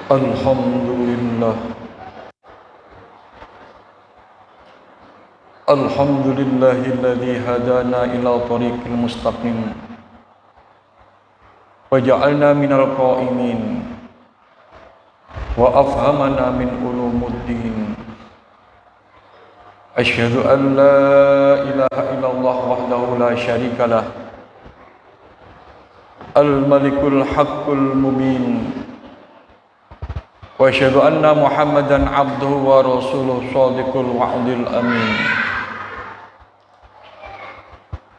Alhamdulillah. Alhamdulillahilladzi hadana ila tariqil mustaqim wa ja'alna minal qa'imin wa afhamana min ulumuddin. Asyhadu an la ilaha illallah wahdahu la syarikalah, al-malikul haqqul mubin. Wa asyhadu anna Muhammadan abduhu wa rasuluh shadiqul wa'dil amin.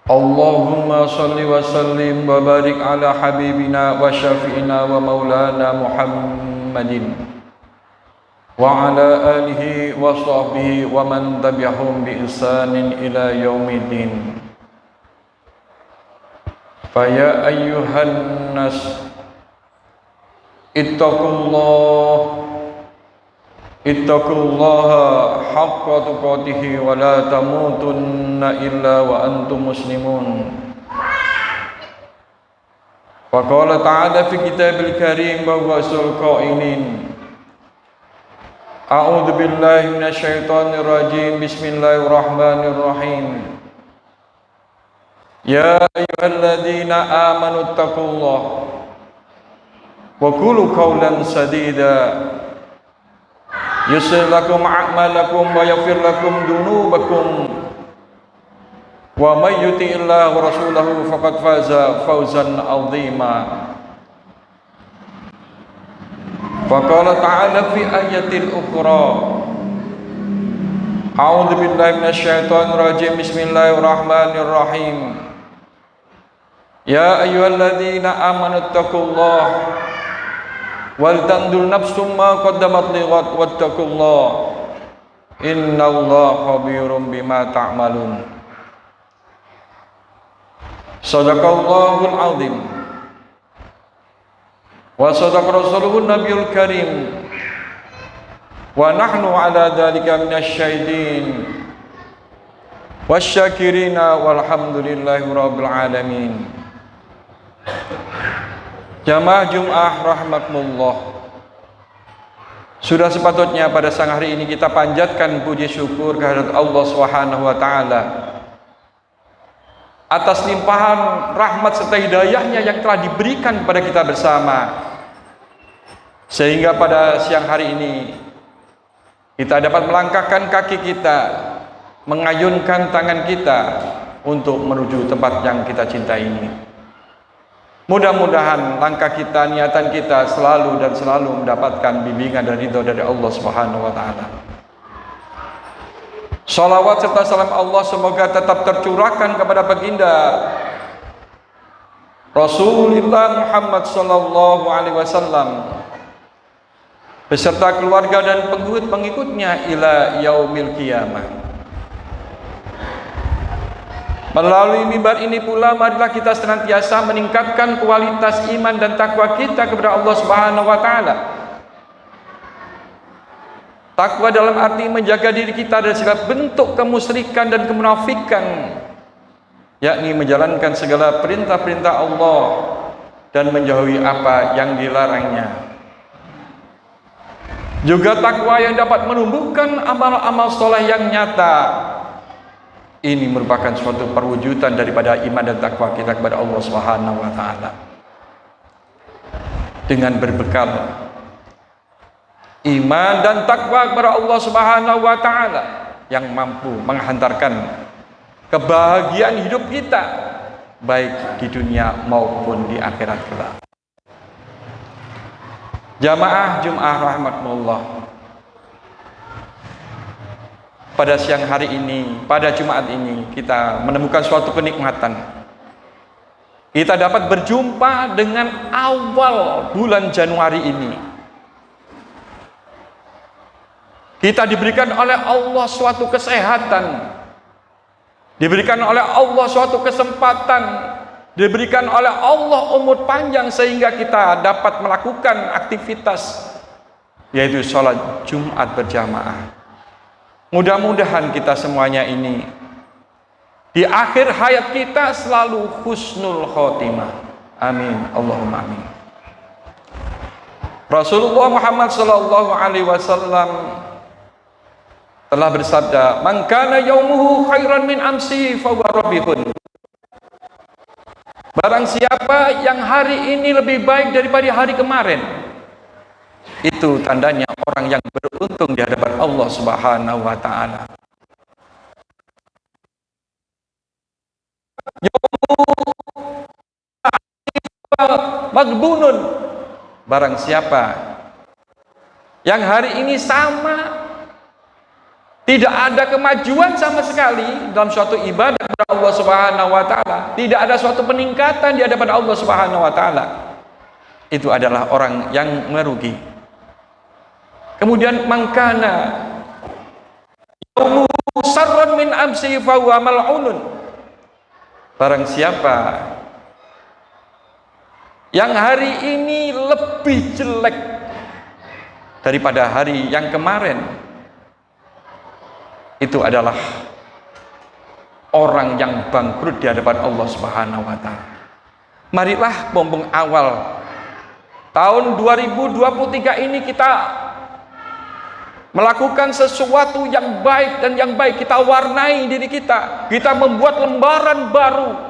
Allahumma salli wa sallim wa barik ala habibina wa syafi'ina wa maulana Muhammadin wa ala alihi wa sahbihi wa man tabi'ahum bi ihsanin ila yaumiddin. Fa ya ayyuhan nas ittaqullaha haqqa tuqatih wa la tamutunna illa wa antum muslimun. Wa qala ta'ala fi kitabil karim wa huwa asdaqul qailin. A'udzu billahi minasy syaithanir rajim. Bismillahirrahmanirrahim. Ya ayyuhalladzina amanu taqullaha wa qulu qawlan sadida yuslih lakum a'malakum wa yaghfir lakum dhunubakum wa may yuti'illaha wa rasulahu faqad faza fawzan 'azima. Wa qala ta'ala fi ayatil ukhra. A'udzu billahi minasy syaithanir rajim. Bismillahirrahmanirrahim. Ya ayyuhalladzina amanu taqullaha wal tanzur nafsum ma qaddamat lighad wattaqullaha innallaha khabirum bima ta'malun. Shadaqallahul azim wa shadaqa rasuluhun nabiyul karim wa nahnu ala dzalika minasy syahidin wasyakirina walhamdulillahi rabbil alamin. Jamaah Jum'ah rahmatullah, sudah sepatutnya pada siang hari ini kita panjatkan puji syukur kehadirat Allah Subhanahu wa taala atas limpahan rahmat serta hidayahnya yang telah diberikan kepada kita bersama, sehingga pada siang hari ini kita dapat melangkahkan kaki kita, mengayunkan tangan kita untuk menuju tempat yang kita cintai ini. Mudah-mudahan langkah kita, niatan kita selalu dan selalu mendapatkan bimbingan dan ridho dari Allah Subhanahu wa taala. Salawat serta salam Allah semoga tetap tercurahkan kepada baginda Rasulullah Muhammad sallallahu alaihi wasallam beserta keluarga dan pengikut-pengikutnya ila yaumil qiyamah. Melalui mimbar ini pula marilah kita senantiasa meningkatkan kualitas iman dan takwa kita kepada Allah Subhanahu wa taala. Takwa dalam arti menjaga diri kita dari segala bentuk kemusyrikan dan kemunafikan, yakni menjalankan segala perintah-perintah Allah dan menjauhi apa yang dilarangnya. Juga takwa yang dapat menumbuhkan amal-amal soleh yang nyata. Ini merupakan suatu perwujudan daripada iman dan takwa kita kepada Allah Subhanahu wa taala. Dengan berbekal iman dan takwa kepada Allah Subhanahu wa taala yang mampu menghantarkan kebahagiaan hidup kita baik di dunia maupun di akhirat kelak. Jamaah Jum'ah rahmatullah, pada siang hari ini, pada Jumat ini kita menemukan suatu kenikmatan. Kita dapat berjumpa dengan awal bulan Januari ini. Kita diberikan oleh Allah suatu kesehatan, diberikan oleh Allah suatu kesempatan, diberikan oleh Allah umur panjang sehingga kita dapat melakukan aktivitas, yaitu sholat Jumat berjamaah. Mudah-mudahan kita semuanya ini di akhir hayat kita selalu husnul khotimah. Amin, Allahumma amin. Rasulullah Muhammad sallallahu alaihi wasallam telah bersabda, "Man kana yaumuhu khairan min amsi fa huwa rabihun." Barang siapa yang hari ini lebih baik daripada hari kemarin, itu tandanya orang yang beruntung di hadapan Allah Subhanahu wa taala. Magbunun, barang siapa yang hari ini sama, tidak ada kemajuan sama sekali dalam suatu ibadah kepada Allah Subhanahu wa taala, tidak ada suatu peningkatan di hadapan Allah Subhanahu wa taala, itu adalah orang yang merugi. Kemudian mangkana yaumuhu sarran min amsi fa huwa mal'unun. Barang siapa yang hari ini lebih jelek daripada hari yang kemarin, itu adalah orang yang bangkrut di hadapan Allah Subhanahu wa taala. Marilah mumpung awal tahun 2023 ini kita melakukan sesuatu yang baik, dan yang baik kita warnai diri kita. Kita membuat lembaran baru.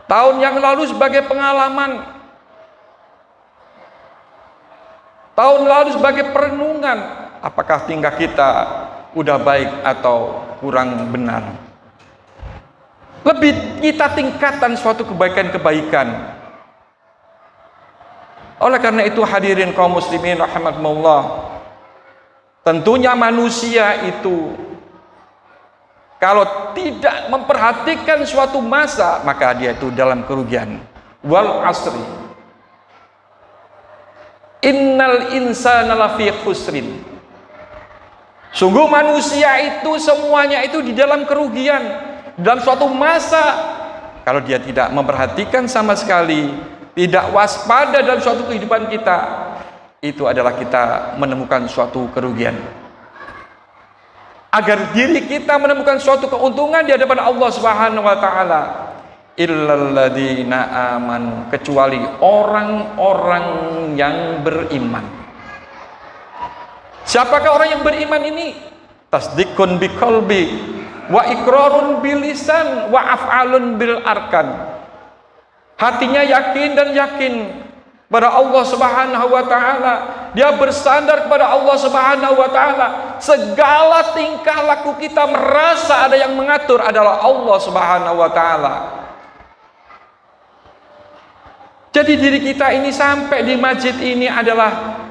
Tahun yang lalu sebagai pengalaman, tahun lalu sebagai perenungan, apakah tingkah kita udah baik atau kurang benar. Lebih kita tingkatkan suatu kebaikan-kebaikan. Oleh karena itu hadirin kaum muslimin rahimakumullah, tentunya manusia itu kalau tidak memperhatikan suatu masa, maka dia itu dalam kerugian. Wal asri innal insana lafi khusrin. Sungguh manusia itu semuanya itu di dalam kerugian. Dalam suatu masa, kalau dia tidak memperhatikan sama sekali, tidak waspada dalam suatu kehidupan kita, itu adalah kita menemukan suatu kerugian. Agar diri kita menemukan suatu keuntungan di hadapan Allah Subhanahu wa taala, illalladzina amanu, kecuali orang-orang yang beriman. Siapakah orang yang beriman ini? Tasdikun biqalbi wa iqrarun bilisan wa af'alun bil arkan. Hatinya yakin dan yakin pada Allah Subhanahu wa taala. Dia bersandar kepada Allah Subhanahu wa taala. Segala tingkah laku kita merasa ada yang mengatur adalah Allah Subhanahu wa taala. Jadi diri kita ini sampai di masjid ini adalah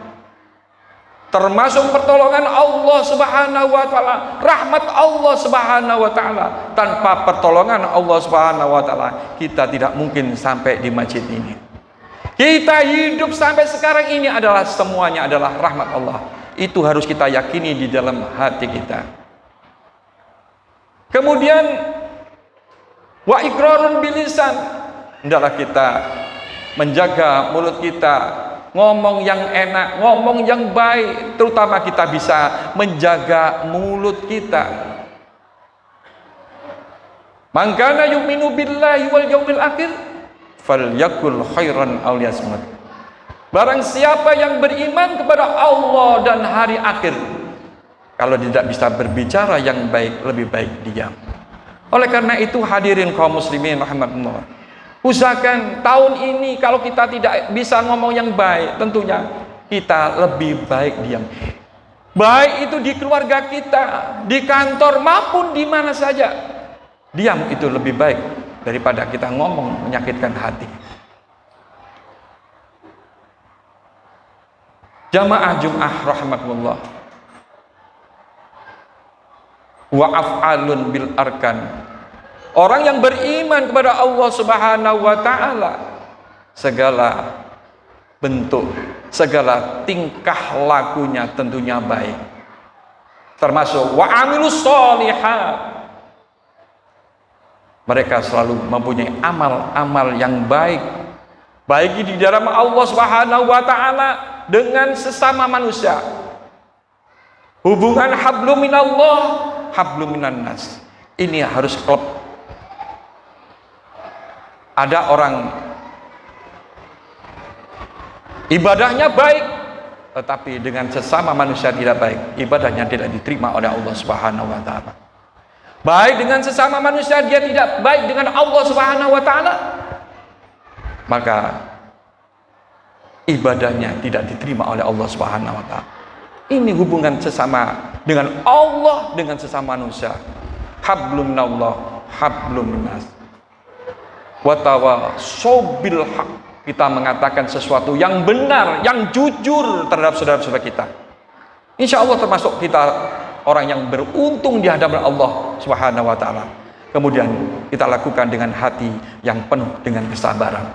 termasuk pertolongan Allah Subhanahu wa taala, rahmat Allah Subhanahu wa taala. Tanpa pertolongan Allah Subhanahu wa taala, kita tidak mungkin sampai di masjid ini. Kita hidup sampai sekarang ini adalah semuanya adalah rahmat Allah. Itu harus kita yakini di dalam hati kita. Kemudian wa iqrarun bilisan, hendaklah kita menjaga mulut kita, ngomong yang enak, ngomong yang baik, terutama kita bisa menjaga mulut kita. Man kana yu'minu billahi wal yaumil akhir falyakul khairan aw liyasmut. Barang siapa yang beriman kepada Allah dan hari akhir, kalau tidak bisa berbicara yang baik, lebih baik diam. Oleh karena itu hadirin kaum muslimin rahimakumullah, usahakan tahun ini kalau kita tidak bisa ngomong yang baik, tentunya kita lebih baik diam. Baik itu di keluarga kita, di kantor maupun di mana saja, diam itu lebih baik daripada kita ngomong menyakitkan hati. Jamaah Jum'ah rahimakumullah, wa af'alun bil arkan. Orang yang beriman kepada Allah Subhanahu wa taala, segala bentuk, segala tingkah lakunya tentunya baik. Termasuk wa amilus sholihat. Mereka selalu mempunyai amal-amal yang baik, baik di dalam Allah Subhanahu wa taala dengan sesama manusia. Hubungan hablum minallah, hablum minan nas. Ini harus klop. Ada orang ibadahnya baik, tetapi dengan sesama manusia tidak baik, ibadahnya tidak diterima oleh Allah Subhanahu wa taala. Baik dengan sesama manusia, dia tidak baik dengan Allah Subhanahu wa taala, maka ibadahnya tidak diterima oleh Allah Subhanahu wa taala. Ini hubungan sesama dengan Allah dengan sesama manusia. Hablum minallah, hablum minnas. Wa tawassaw bil haq. Kita mengatakan sesuatu yang benar, yang jujur terhadap saudara-saudara kita. Insya Allah termasuk kita orang yang beruntung di hadapan Allah Subhanahu wa taala. Kemudian kita lakukan dengan hati yang penuh dengan kesabaran.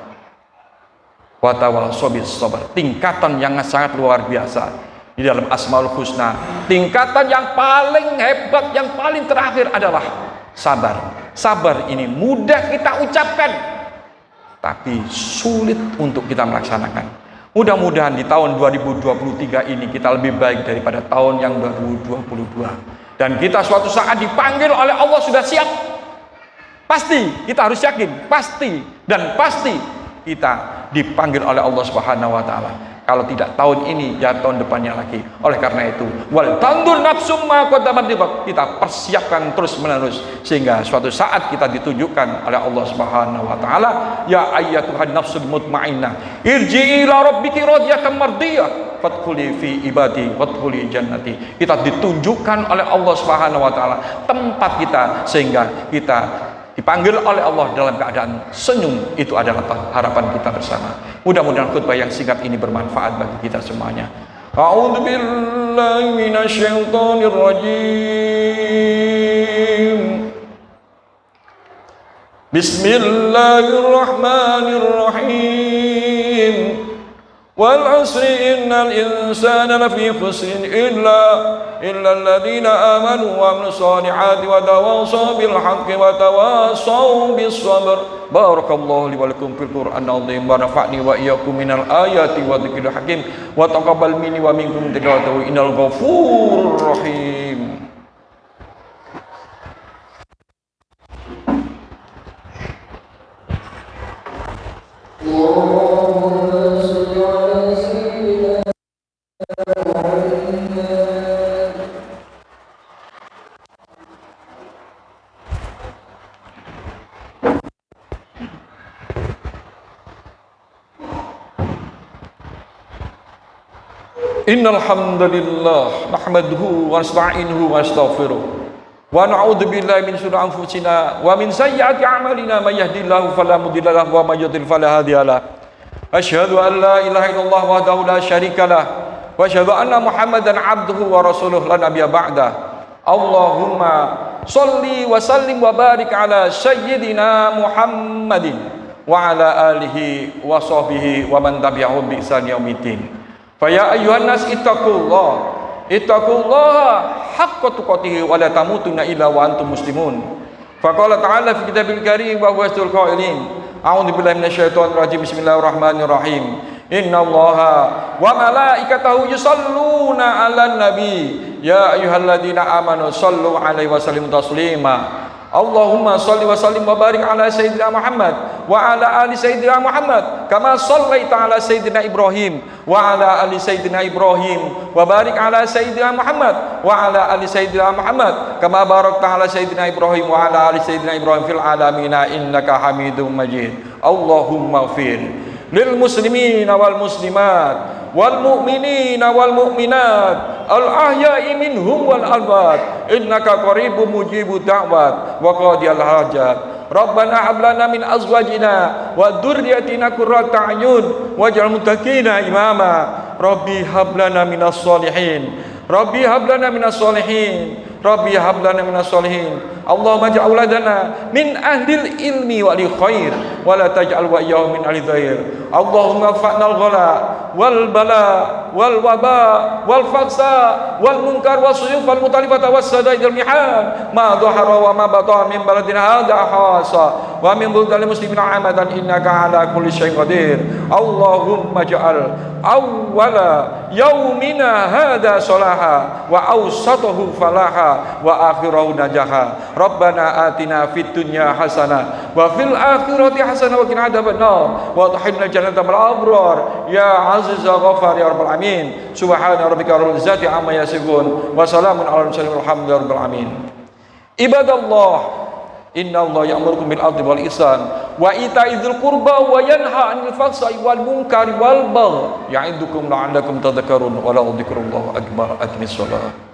Wa tawassaw bis sabr. Tingkatan yang sangat luar biasa di dalam Asmaul Husna. Tingkatan yang paling hebat, yang paling terakhir adalah sabar. Sabar ini mudah kita ucapkan, tapi sulit untuk kita melaksanakan. Mudah-mudahan di tahun 2023 ini kita lebih baik daripada tahun yang 2022. Dan kita suatu saat dipanggil oleh Allah sudah siap. Pasti, kita harus yakin, pasti dan pasti kita dipanggil oleh Allah Subhanahu wa taala. Kalau tidak tahun ini, ya tahun depannya lagi. Oleh karena itu, wal tandur nafsum ma qaddamat lighad. Kita persiapkan terus-menerus sehingga suatu saat kita ditunjukkan oleh Allah Subhanahu wa taala, ya ayyatuhan nafsul mutmainnah, irji'i ila rabbiki radiyatan mardiyah, fadkhuli fi ibadi wadkhuli jannati. Kita ditunjukkan oleh Allah Subhanahu wa taala tempat kita sehingga kita dipanggil oleh Allah dalam keadaan senyum. Itu adalah harapan kita bersama. Mudah-mudahan khutbah yang singkat ini bermanfaat bagi kita semuanya. A'udzu billahi minasyaitonir rajim. Bismillahirrahmanirrahim. Wal 'asri innal insana lafi khusrin illa alladziina aamanu wa 'amilus shaalihati wa tawassaw bil haqqi wa tawassaw bis sabr. Barakallahu li wa lakum fil Qur'anil 'azim wa nafa'ni wa iyyakum minal ayati wa dzikril hakim wa taqabbal minni wa minkum tilawatahu innal ghafurur rahim. Innal hamdalillah nahmaduhu wa nasta'inuhu wa nastaghfiruh wa na'udzu billahi min shururi anfusina wa min sayyiati a'malina may yahdihillahu fala mudilla lahu wa may yudlil fala hadiya lahu. Asyhadu an la ilaha illallah wahdahu la syarika lah wa asyhadu anna Muhammadan 'abduhu wa rasuluh la nabiyya ba'da. Allahumma shalli wa sallim wa barik ala sayyidina Muhammadin wa ala alihi wa sahbihi wa man tabi'ahum bi ihsan yaumiddin. Faya ayyuhan nas ittaqullah haqqa tuqatih wa la tamutunna illa wa antum muslimun. Faqala ta'ala fi kitabil karim wa huwa asdaqul qailin. A'udzu billahi minasyaitonir rajim. Bismillahirrahmanirrahim. Innallaha wa malaikatahu yusholluna 'alan nabi ya ayyuhalladzina amanu shallu 'alaihi wa sallimu taslima. Allahumma shalli wa sallim wa barik ala sayyidina Muhammad wa ala ali sayyidina Muhammad kama shallaita ala sayyidina Ibrahim wa ala ali sayyidina Ibrahim wa barik ala sayyidina Muhammad wa ala ali sayyidina Muhammad kama barakta ala sayyidina Ibrahim wa ala ali sayyidina Ibrahim fil alamin innaka Hamidum Majid. Allahumma ighfir lil muslimina wal muslimat wal mu'minina wal mu'minat al ahya'i minhum wal amwat innaka qaribun mujibud da'wat wa qadiyal hajat. Rabbana hab lana min azwajina wa dzurriyyatina qurrata a'yun waj'al muttaqina imama. Rabbi hab lana minas sholihin, Rabbi hab lana minas sholihin, Rabbi hab lana minas sholihin. Allahumma ij'al auladana min ahlil ilmi wa li khair wa la taj'al wa iyyahum min ahli dhair. Allahumma fa'nal ghala wal bala wal waba wal faqsa wal munkar was suyuf wal mutalifata was sadaidil mihan ma dhahara wa ma batana min baladina hadha khassa wa min dhulil muslimina amatan innaka ala kulli syai'in qadir. Allahumma ja'al awwala yaumina hadza salaha wa awsatahu falaha wa akhirahu najaha. Rabbana atina fid dunya hasanah wa fil akhirati hasanah wa qina adzabannar wa adkhilna jannata ma'al abrar ya aziz ya ghafar ya rabbal alamin. Subhana rabbika rabbil izzati amma yasifun wa salamun alal mursalin walhamdulillahi rabbil alamin. Ibadallah, innallaha ya'murukum bil 'adli wal ihsan wa ita'idzil qurba wa yanha 'anil fahsya'i wal munkari wal baghi ya'idukum la'allakum tadhakkarun wa la dzikrullahi akbar. Aqimis shalah.